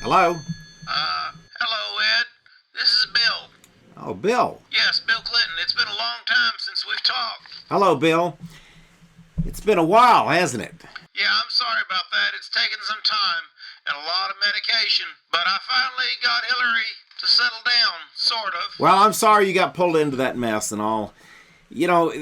Hello? Hello, Ed. This is Bill. Oh, Bill. Yes, Bill Clinton. It's been a long time since we've talked. Hello, Bill. It's been a while, hasn't it? Yeah, I'm sorry about that. It's taken some time and a lot of medication, but I finally got Hillary to settle down, sort of. Well, I'm sorry you got pulled into that mess and all. You know,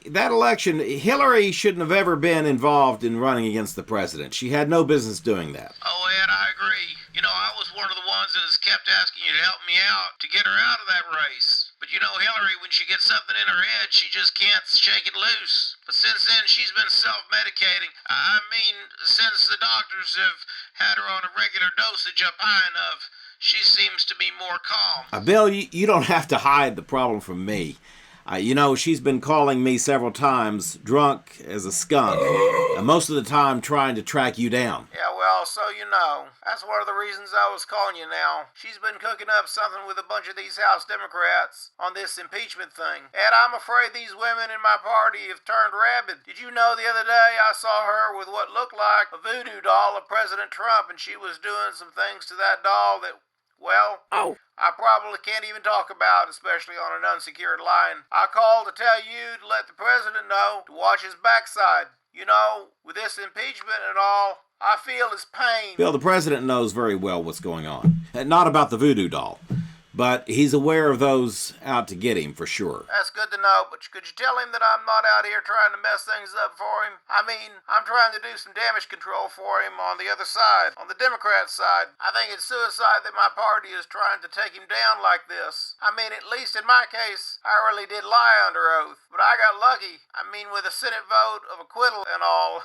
that election, Hillary shouldn't have ever been involved in running against the president. She had no business doing that. Oh, Ed, I agree. You know, I was one of the ones that has kept asking you to help me out to get her out of that race. But you know, Hillary, when she gets something in her head, she just can't shake it loose. But since then, she's been self-medicating. I mean, since the doctors have had her on a regular dosage up high enough, she seems to be more calm. Bill, you don't have to hide the problem from me. You know, she's been calling me several times, drunk as a skunk, most of the time trying to track you down. Yeah, well, so you know. That's one of the reasons I was calling you now. She's been cooking up something with a bunch of these House Democrats on this impeachment thing. And I'm afraid these women in my party have turned rabid. Did you know the other day I saw her with what looked like a voodoo doll of President Trump, and she was doing some things to that doll that, well, I probably can't even talk about, especially on an unsecured line. I called to tell you to let the president know to watch his backside. You know, with this impeachment and all, I feel his pain. Bill, the president knows very well what's going on. Not about the voodoo doll, but he's aware of those out to get him for sure. That's good to know, but could you tell him that I'm not out here trying to mess things up for him? I mean, I'm trying to do some damage control for him on the other side, on the Democrat side. I think it's suicide that my party is trying to take him down like this. I mean, at least in my case, I really did lie under oath, but I got lucky. I mean, with a Senate vote of acquittal and all.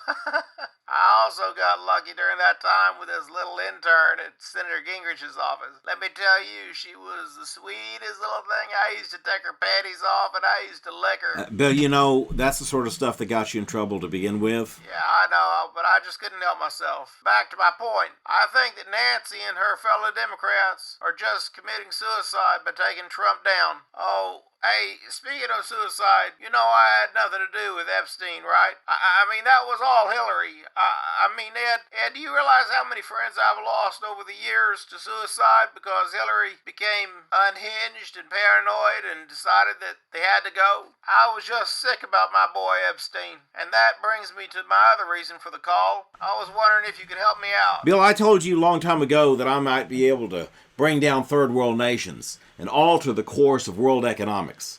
I also got lucky during that time with this little intern at Senator Gingrich's office. Let me tell you, she was the sweetest little thing. I used to take her panties off and I used to lick her. Bill, you know, that's the sort of stuff that got you in trouble to begin with. Yeah, I know, but I just couldn't help myself. Back to my point. I think that Nancy and her fellow Democrats are just committing suicide by taking Trump down. Oh, hey, speaking of suicide, you know I had nothing to do with Epstein, right? I mean, that was all Hillary. I mean, Ed, do you realize how many friends I've lost over the years to suicide because Hillary became unhinged and paranoid and decided that they had to go? I was just sick about my boy Epstein. And that brings me to my other reason for the call. I was wondering if you could help me out. Bill, I told you a long time ago that I might be able to bring down third world nations and alter the course of world economics.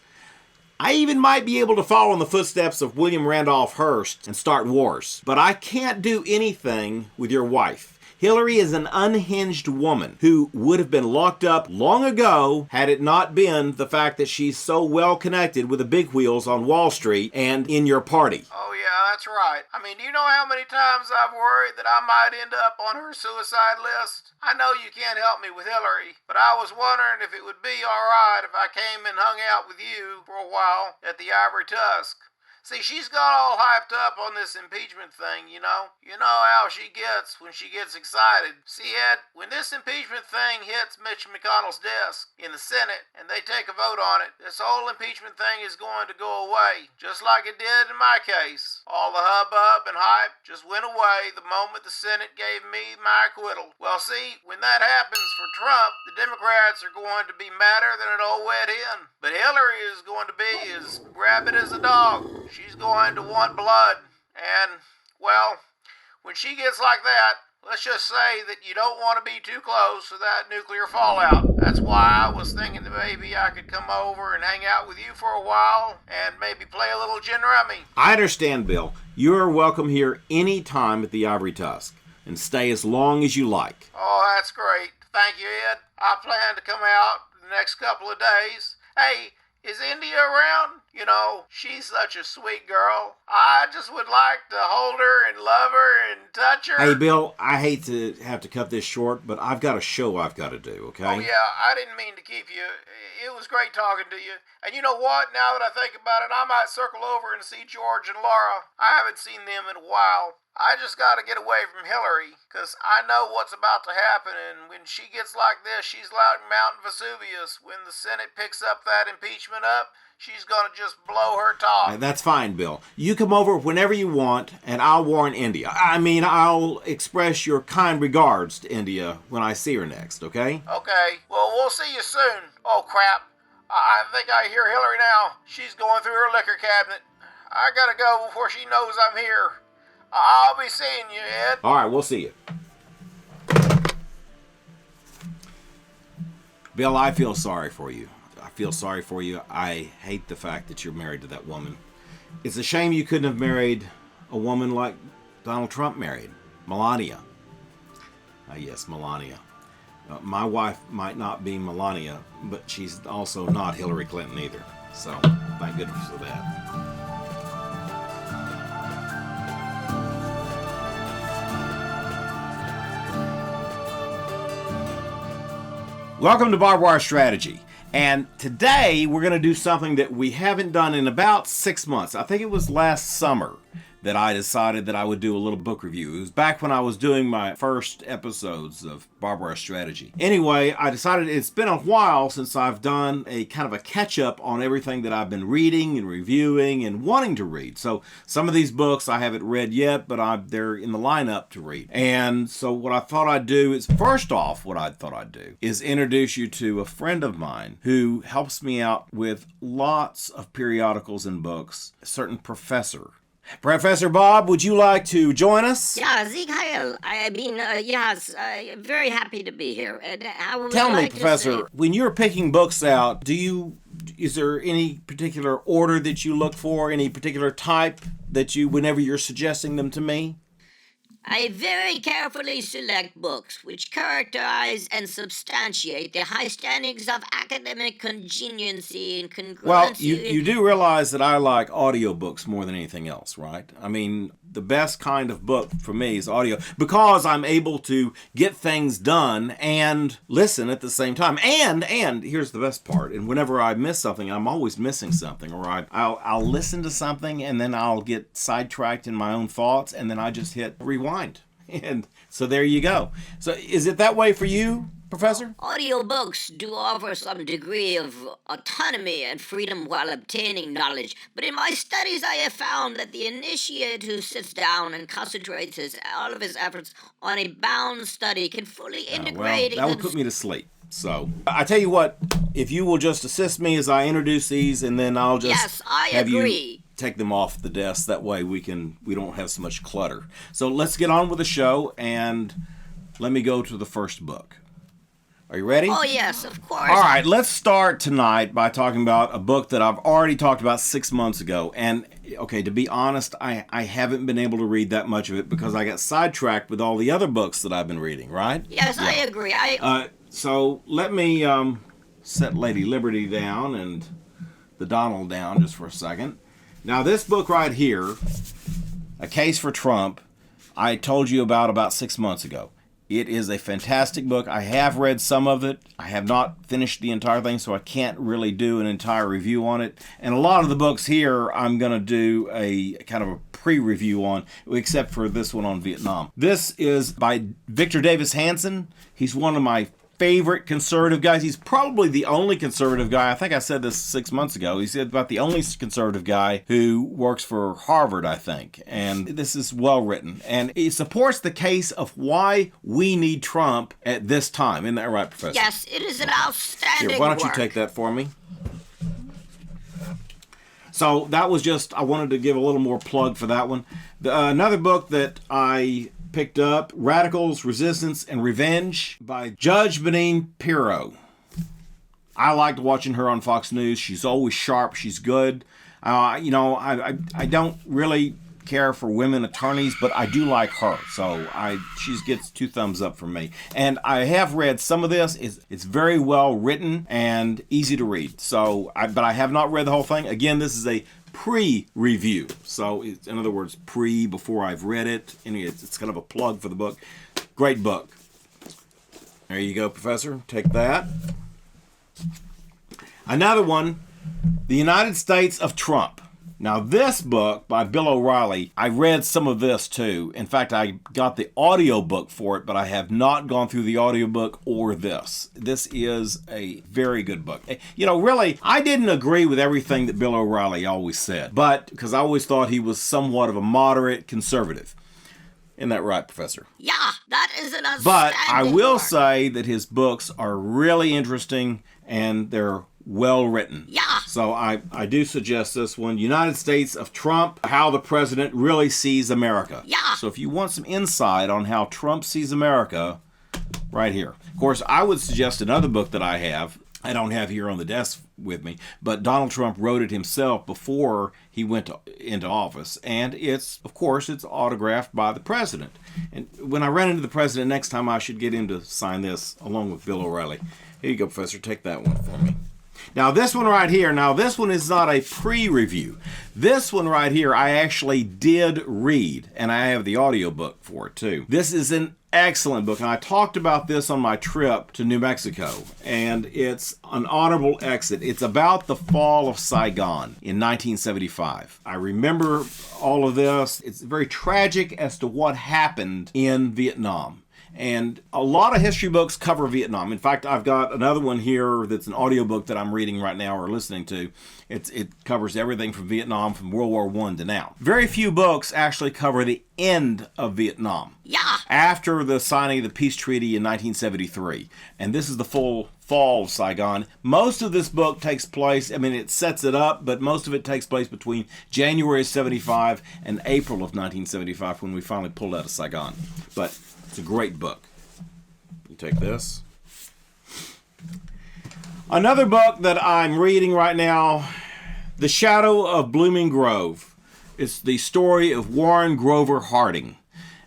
I even might be able to follow in the footsteps of William Randolph Hearst and start wars. But I can't do anything with your wife. Hillary is an unhinged woman who would have been locked up long ago had it not been the fact that she's so well connected with the big wheels on Wall Street and in your party. Oh yeah, that's right. I mean, do you know how many times I've worried that I might end up on her suicide list? I know you can't help me with Hillary, but I was wondering if it would be alright if I came and hung out with you for a while at the Ivory Tusk. See, she's got all hyped up on this impeachment thing, you know? You know how she gets when she gets excited. See, Ed, when this impeachment thing hits Mitch McConnell's desk in the Senate and they take a vote on it, this whole impeachment thing is going to go away, just like it did in my case. All the hubbub and hype just went away the moment the Senate gave me my acquittal. Well, see, when that happens for Trump, the Democrats are going to be madder than an old wet hen. But Hillary is going to be as rabid as a dog. She's going to want blood. And, well, when she gets like that, let's just say that you don't want to be too close to that nuclear fallout. That's why I was thinking that maybe I could come over and hang out with you for a while and maybe play a little gin rummy. I understand, Bill. You're welcome here any time at the Ivory Tusk, and stay as long as you like. Oh, that's great. Thank you, Ed. I plan to come out the next couple of days. Hey, is India around? You know, she's such a sweet girl. I just would like to hold her and love her and touch her. Hey, Bill, I hate to have to cut this short, but I've got a show I've got to do, okay? Oh, yeah, I didn't mean to keep you. It was great talking to you. And you know what? Now that I think about it, I might circle over and see George and Laura. I haven't seen them in a while. I just got to get away from Hillary, because I know what's about to happen, and when she gets like this, she's like Mountain Vesuvius. When the Senate picks up that impeachment up, she's gonna just blow her top. That's fine, Bill. You come over whenever you want, and I'll warn India. I'll express your kind regards to India when I see her next, okay? Okay, well, we'll see you soon. Oh, crap. I think I hear Hillary now. She's going through her liquor cabinet. I gotta go before she knows I'm here. I'll be seeing you, Ed. All right, we'll see you. Bill, I feel sorry for you. I hate the fact that you're married to that woman. It's a shame you couldn't have married a woman like Donald Trump married, Melania. Yes, Melania. My wife might not be Melania, but she's also not Hillary Clinton either. So, thank goodness for that. Welcome to Barbwire Strategy. And today we're going to do something that we haven't done in about 6 months. I think it was last summer that I decided that I would do a little book review. It was back when I was doing my first episodes of Barbwire Strategy. Anyway, I decided it's been a while since I've done a kind of a catch-up on everything that I've been reading and reviewing and wanting to read. So some of these books I haven't read yet, but they're in the lineup to read. And so what I thought I'd do is, first off, is introduce you to a friend of mine who helps me out with lots of periodicals and books, a certain professor. Professor Bob, would you like to join us? Yeah, Zikael. Yes, very happy to be here. And I would Tell me, like to Professor, say- when you're picking books out, is there any particular order that you look for, any particular type that whenever you're suggesting them to me? I very carefully select books which characterize and substantiate the high standings of academic congeniency and congruency. Well, you do realize that I like audiobooks more than anything else, right? I mean, the best kind of book for me is audio because I'm able to get things done and listen at the same time. And here's the best part. And whenever I miss something, I'm always missing something, or I'll listen to something and then I'll get sidetracked in my own thoughts and then I just hit rewind. And so there you go. So is it that way for you, Professor? Audiobooks do offer some degree of autonomy and freedom while obtaining knowledge, but in my studies I have found that the initiate who sits down and concentrates all of his efforts on a bound study can fully integrate... That would put me to sleep. So, I tell you what, if you will just assist me as I introduce these, and then I'll just Yes, I have agree. you take them off the desk. That way we don't have so much clutter. So let's get on with the show, and let me go to the first book. Are you ready? Oh, yes, of course. All right, let's start tonight by talking about a book that I've already talked about 6 months ago. And, okay, to be honest, I haven't been able to read that much of it because I got sidetracked with all the other books that I've been reading, right? Yes, yeah. I agree. So let me set Lady Liberty down and the Donald down just for a second. Now, this book right here, A Case for Trump, I told you about 6 months ago. It is a fantastic book. I have read some of it. I have not finished the entire thing, so I can't really do an entire review on it. And a lot of the books here, I'm going to do a kind of a pre-review on, except for this one on Vietnam. This is by Victor Davis Hanson. He's one of my favorite conservative guys. He's probably the only conservative guy. I think I said this 6 months ago. He's about the only conservative guy who works for Harvard, I think. And this is well written. And it supports the case of why we need Trump at this time. Isn't that right, Professor? Yes, it is an outstanding Here, why don't you work. take that for me? So that was just, I wanted to give a little more plug for that one. Another book that I picked up, Radicals, Resistance, and Revenge by Judge Benin Pirro. I liked watching her on Fox News. She's always sharp. She's good. I don't really care for women attorneys, but I do like her. So she gets 2 thumbs up from me. And I have read some of this. It's very well written and easy to read. But I have not read the whole thing. Again, this is a pre-review. So, in other words, before I've read it. Anyway, it's kind of a plug for the book. Great book. There you go, Professor. Take that. Another one, The United States of Trump. Now, this book by Bill O'Reilly, I read some of this too. In fact, I got the audiobook for it, but I have not gone through the audiobook or this. This is a very good book. You know, really, I didn't agree with everything that Bill O'Reilly always said, but because I always thought he was somewhat of a moderate conservative. Isn't that right, Professor? Yeah, that is an outstanding But I will work. say that his books are really interesting and they're well written. Yeah. So I do suggest this one, United States of Trump, How the President Really Sees America. Yeah. So if you want some insight on how Trump sees America, right here. Of course, I would suggest another book that I don't have here on the desk with me, but Donald Trump wrote it himself before he went into office. And it's autographed by the president. And when I run into the president next time, I should get him to sign this along with Bill O'Reilly. Here you go, Professor. Take that one for me. Now, this one right here, this one is not a pre-review. This one right here, I actually did read, and I have the audiobook for it, too. This is an excellent book, and I talked about this on my trip to New Mexico, and it's an honorable exit. It's about the fall of Saigon in 1975. I remember all of this. It's very tragic as to what happened in Vietnam. And a lot of history books cover Vietnam. In fact, I've got another one here that's an audiobook that I'm reading right now or listening to. It covers everything from Vietnam from World War I to now. Very few books actually cover the end of Vietnam. Yeah. After the signing of the peace treaty in 1973. And this is the full fall of Saigon. Most of this book takes place, it sets it up, but most of it takes place between January of 75 and April of 1975 when we finally pulled out of Saigon. But it's a great book. You take this. Another book that I'm reading right now, The Shadow of Blooming Grove. It's the story of Warren Grover Harding.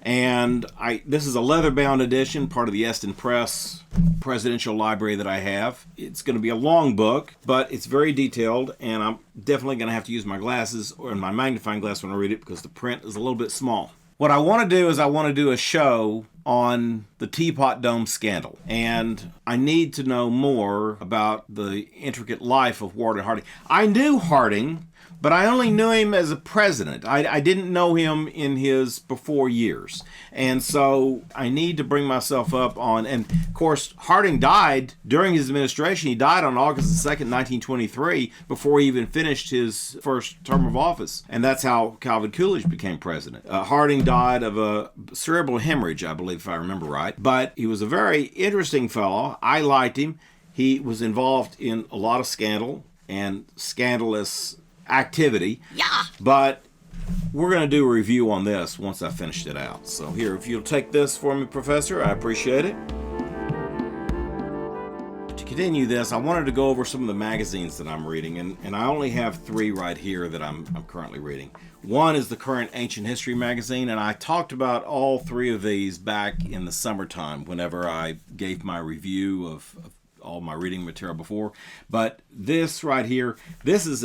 And this is a leather-bound edition, part of the Eston Press presidential library that I have. It's going to be a long book, but it's very detailed, and I'm definitely going to have to use my glasses or my magnifying glass when I read it because the print is a little bit small. What I want to do is I want to do a show on the Teapot Dome scandal. And I need to know more about the intricate life of Warren Harding. I knew Harding, but I only knew him as a president. I didn't know him in his before years. And so I need to bring myself up on, and of course, Harding died during his administration. He died on August the 2nd, 1923, before he even finished his first term of office. And that's how Calvin Coolidge became president. Harding died of a cerebral hemorrhage, I believe, if I remember right. But he was a very interesting fellow. I liked him. He was involved in a lot of scandal and scandalous activity. Yeah. But we're going to do a review on this once I finished it out. So here, if you'll take this for me, Professor, I appreciate it. To continue this, I wanted to go over some of the magazines that I'm reading, and I only have 3 right here that I'm currently reading. One is the Current Ancient History magazine, and I talked about all 3 of these back in the summertime whenever I gave my review of all my reading material before. But this right here, this is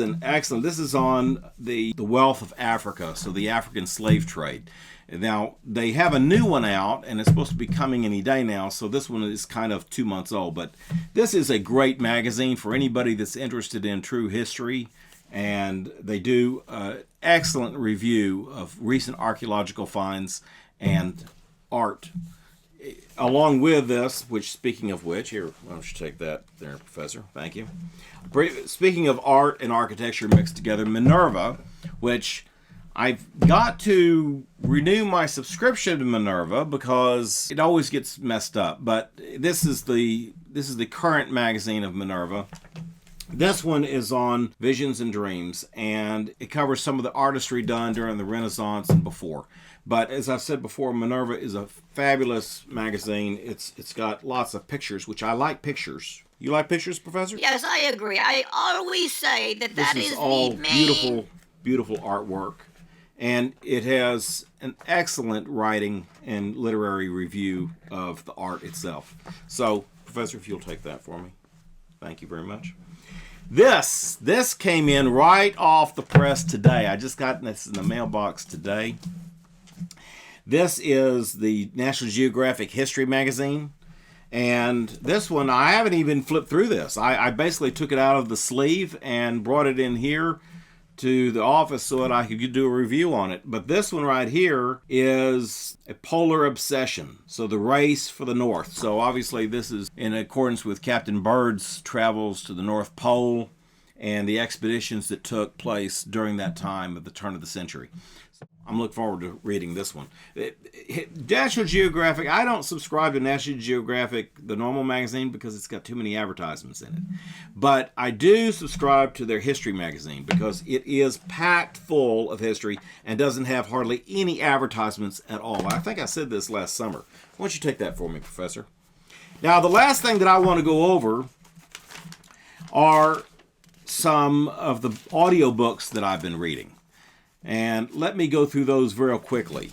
on the wealth of Africa, so the African slave trade. Now, they have a new one out, and it's supposed to be coming any day now, so this one is kind of 2 months old. But this is a great magazine for anybody that's interested in true history, and they do an excellent review of recent archaeological finds and art. Along with this, speaking of which, here, why don't you take that there, Professor? Thank you. Speaking of art and architecture mixed together, Minerva, which I've got to renew my subscription to Minerva because it always gets messed up. But this is the current magazine of Minerva. This one is on Visions and Dreams, and it covers some of the artistry done during the Renaissance and before. But as I've said before, Minerva is a fabulous magazine. It's got lots of pictures, which I like pictures. You like pictures, Professor? Yes, I agree. I always say that This is all the main... beautiful artwork. And it has an excellent writing and literary review of the art itself. So, Professor, if you'll take that for me. Thank you very much. This came in right off the press today. I just got this in the mailbox today. This is the National Geographic History magazine. And this one, I haven't even flipped through this. I basically took it out of the sleeve and brought it in here to the office so that I could do a review on it. But this one right here is A Polar Obsession. So the race for the North. So obviously this is in accordance with Captain Byrd's travels to the North Pole and the expeditions that took place during that time at the turn of the century. I'm looking forward to reading this one. National Geographic, I don't subscribe to National Geographic, the normal magazine, because it's got too many advertisements in it. But I do subscribe to their history magazine because it is packed full of history and doesn't have hardly any advertisements at all. I think I said this last summer. Why don't you take that for me, Professor? Now, the last thing that I want to go over are some of the audiobooks that I've been reading. And let me go through those real quickly.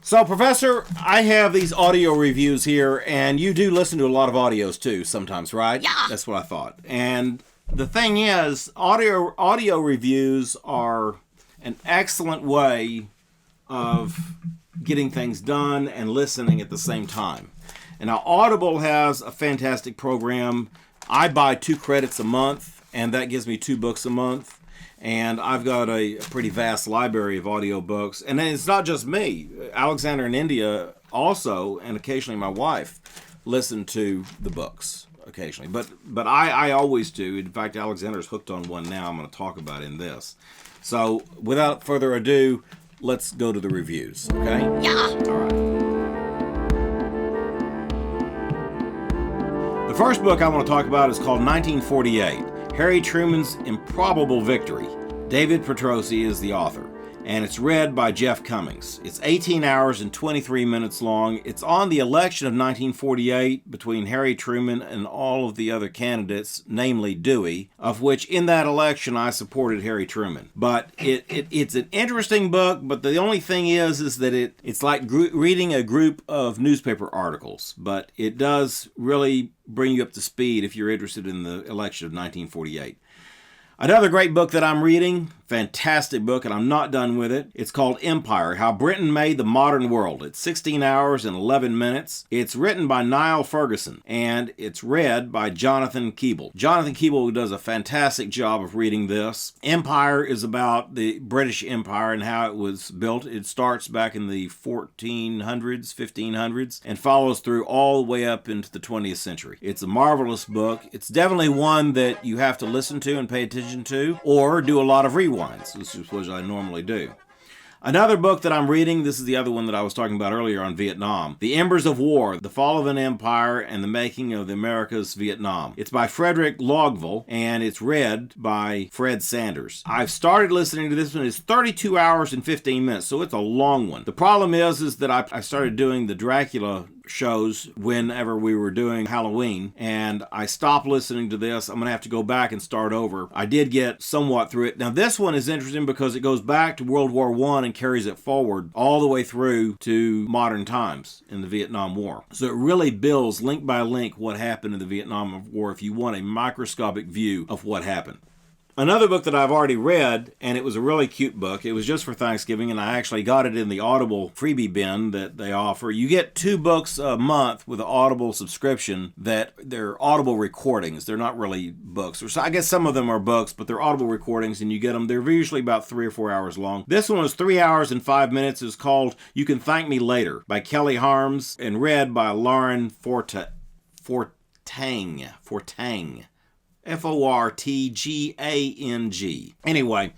So, Professor, I have these audio reviews here, and you do listen to a lot of audios too sometimes, right? Yeah. That's what I thought. And the thing is, audio reviews are an excellent way of getting things done and listening at the same time. And now Audible has a fantastic program. I buy 2 credits a month, and that gives me 2 books a month. And I've got a pretty vast library of audiobooks. And then it's not just me. Alexander in India also, and occasionally my wife, listen to the books occasionally. But I always do. In fact, Alexander's hooked on one now I'm going to talk about in this. So without further ado, let's go to the reviews, okay? Yeah. All right. The first book I want to talk about is called 1948. Harry Truman's Improbable Victory. David Petrosi is the author, and it's read by Jeff Cummings. It's 18 hours and 23 minutes long. It's on the election of 1948 between Harry Truman and all of the other candidates, namely Dewey, of which in that election I supported Harry Truman. But it's an interesting book, but the only thing is that it's like reading a group of newspaper articles, but it does really bring you up to speed if you're interested in the election of 1948. Another great book that I'm reading, fantastic book, and I'm not done with it. It's called Empire, How Britain Made the Modern World. It's 16 hours and 11 minutes. It's written by Niall Ferguson, and it's read by Jonathan Keeble. Jonathan Keeble does a fantastic job of reading this. Empire is about the British Empire and how it was built. It starts back in the 1400s, 1500s, and follows through all the way up into the 20th century. It's a marvelous book. It's definitely one that you have to listen to and pay attention to, or do a lot of rewinds, which is what I normally do. Another book that I'm reading, this is the other one that I was talking about earlier on Vietnam, The Embers of War, The Fall of an Empire and the Making of the America's Vietnam. It's by Frederick Logville, and it's read by Fred Sanders. I've started listening to this one. It's 32 hours and 15 minutes, so it's a long one. The problem is that I started doing the Dracula shows whenever we were doing Halloween, and I stopped listening to this. I'm going to have to go back and start over. I did get somewhat through it. Now, this one is interesting because it goes back to World War I and carries it forward all the way through to modern times in the Vietnam War. So it really builds link by link what happened in the Vietnam War if you want a microscopic view of what happened. Another book that I've already read, and it was a really cute book. It was just for Thanksgiving, and I actually got it in the Audible freebie bin that they offer. You get 2 books a month with an Audible subscription that they're Audible recordings. They're not really books. Or so I guess some of them are books, but they're Audible recordings, and you get them. They're usually about 3 or 4 hours long. This one was 3 hours and 5 minutes. It's called You Can Thank Me Later by Kelly Harms and read by Lauren Fortang. Fortgang. Anyway,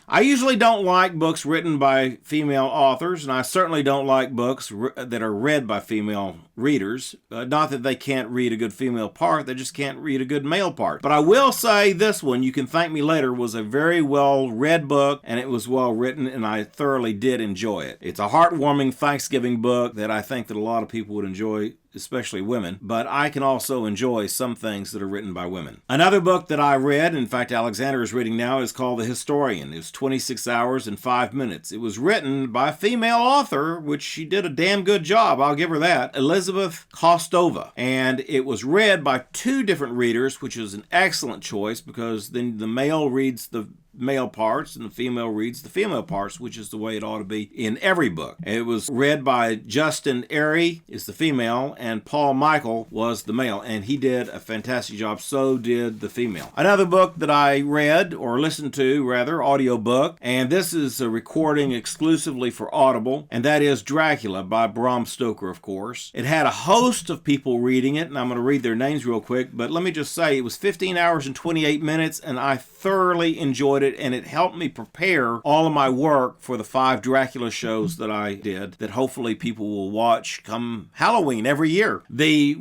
I usually don't like books written by female authors, and I certainly don't like books that are read by female readers. Not that they can't read a good female part, they just can't read a good male part. But I will say this one, You Can Thank Me Later, was a very well read book, and it was well written, and I thoroughly did enjoy it. It's a heartwarming Thanksgiving book that I think that a lot of people would enjoy, especially women, but I can also enjoy some things that are written by women. Another book that I read, in fact Alexander is reading now, is called The Historian. It was 26 hours and 5 minutes. It was written by a female author, which she did a damn good job, I'll give her that, Elizabeth Kostova. And it was read by 2 different readers, which is an excellent choice because then the male reads the male parts and the female reads the female parts, which is the way it ought to be in every book. It was read by Justin Airy, is the female, and Paul Michael was the male, and he did a fantastic job. So did the female. Another book that I read, or listened to rather, audiobook, and this is a recording exclusively for Audible, and that is Dracula by Bram Stoker, of course. It had a host of people reading it, and I'm going to read their names real quick, but let me just say it was 15 hours and 28 minutes, and I thoroughly enjoyed it, and it helped me prepare all of my work for the 5 Dracula shows that I did, that hopefully people will watch come Halloween every year. The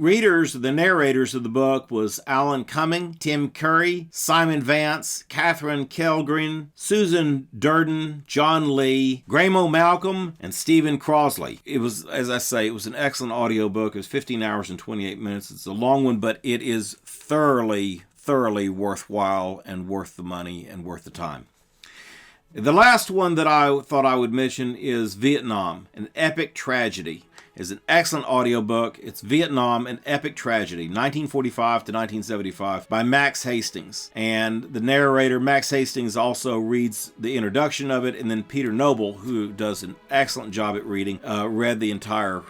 narrators of the book was Alan Cumming, Tim Curry, Simon Vance, Catherine Kellgren, Susan Durden, John Lee, Graham Malcolm, and Stephen Crosley. It was, as I say, it was an excellent audiobook. It was 15 hours and 28 minutes. It's a long one, but it is thoroughly worthwhile and worth the money and worth the time. The last one that I thought I would mention is Vietnam, an epic tragedy. It's an excellent audiobook. It's Vietnam, an epic tragedy, 1945 to 1975, by Max Hastings. And the narrator, Max Hastings, also reads the introduction of it, and then Peter Noble, who does an excellent job at reading, read the entire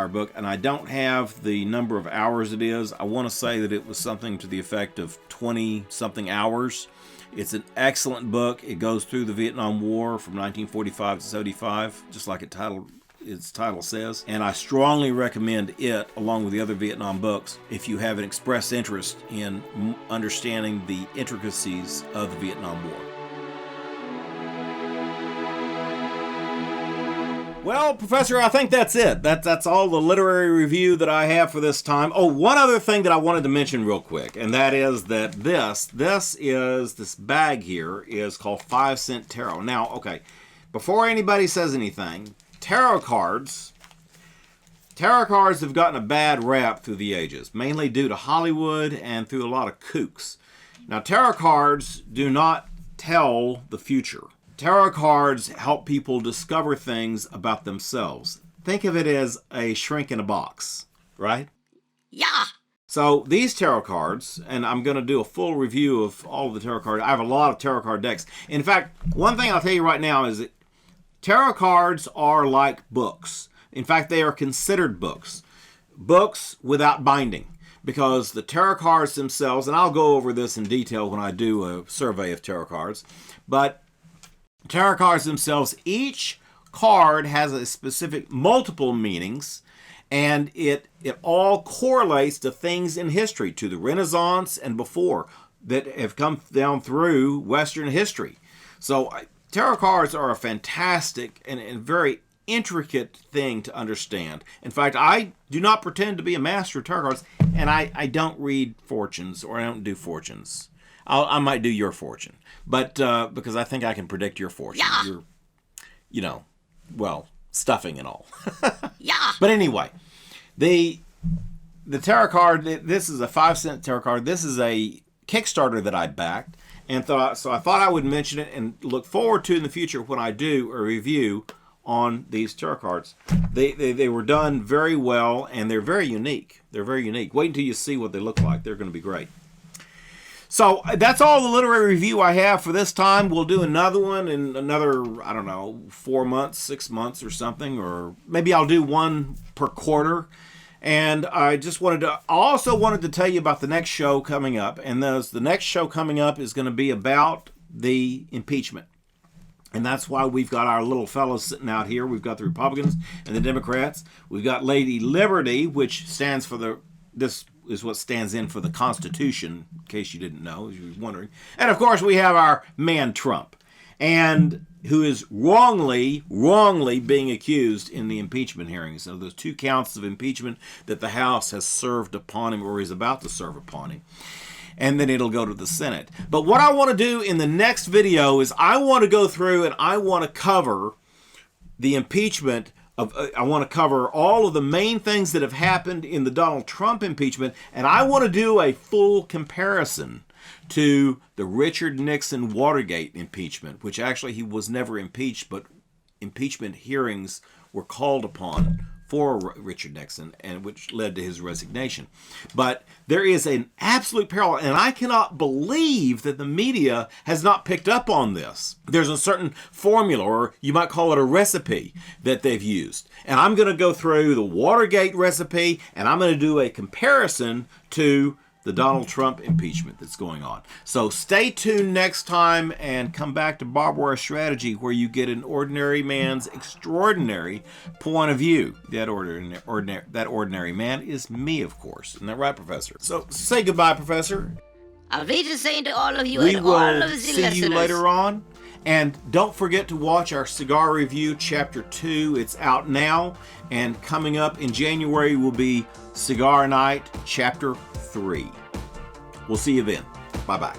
book. And I don't have the number of hours it is. I want to say that it was something to the effect of 20-something hours. It's an excellent book. It goes through the Vietnam War from 1945 to 75, just like its title says, and I strongly recommend it along with the other Vietnam books if you have an express interest in understanding the intricacies of the Vietnam War. Well, Professor, I think that's it. That's all the literary review that I have for this time. Oh, one other thing that I wanted to mention real quick, and that is that this bag here is called 5 Cent Tarot. Now, okay, before anybody says anything, tarot cards have gotten a bad rap through the ages, mainly due to Hollywood and through a lot of kooks. Now, tarot cards do not tell the future. Tarot cards help people discover things about themselves. Think of it as a shrink in a box, right? Yeah. So these tarot cards, and I'm going to do a full review of all of the tarot cards. I have a lot of tarot card decks. In fact, one thing I'll tell you right now is that tarot cards are like books. In fact, they are considered books. Books without binding. Because the tarot cards themselves, and I'll go over this in detail when I do a survey of tarot cards, but tarot cards themselves, each card has a specific multiple meanings, and it all correlates to things in history, to the Renaissance and before, that have come down through Western history. So tarot cards are a fantastic and very intricate thing to understand. In fact, I do not pretend to be a master of tarot cards, and I don't read fortunes, or I don't do fortunes. I might do your fortune, but because I think I can predict your fortune. Yeah. Stuffing and all. Yeah. But anyway, the tarot card, this is a 5 Cent tarot card. This is a Kickstarter that I backed, and I thought I would mention it and look forward to in the future when I do a review on these tarot cards. They were done very well, and they're very unique. Wait until you see what they look like. They're going to be great. So that's all the literary review I have for this time. We'll do another one in another, 4 months, 6 months or something, or maybe I'll do one per quarter. And I also wanted to tell you about the next show coming up. And the next show coming up is going to be about the impeachment. And that's why we've got our little fellows sitting out here. We've got the Republicans and the Democrats. We've got Lady Liberty, which stands for this is what stands in for the Constitution, in case you didn't know, as you were wondering. And, of course, we have our man Trump, and who is wrongly being accused in the impeachment hearings. So there's 2 counts of impeachment that the House has served upon him, or is about to serve upon him. And then it'll go to the Senate. But what I want to do in the next video is I want to go through and I want to cover the impeachment I want to cover all of the main things that have happened in the Donald Trump impeachment, and I want to do a full comparison to the Richard Nixon Watergate impeachment, which actually he was never impeached, but impeachment hearings were called upon for Richard Nixon, and which led to his resignation. But there is an absolute parallel, and I cannot believe that the media has not picked up on this. There's a certain formula, or you might call it a recipe, that they've used. And I'm going to go through the Watergate recipe, and I'm going to do a comparison to the Donald Trump impeachment that's going on. So stay tuned next time and come back to Barbwire Strategy, where you get an ordinary man's extraordinary point of view. That ordinary man is me, of course. Isn't that right, Professor? So say goodbye, Professor. I'll be saying to all of you We and all will of the see listeners. you later on. And don't forget to watch our cigar review, Chapter 2. It's out now. And coming up in January will be Cigar Night, Chapter 3. We'll see you then. Bye-bye.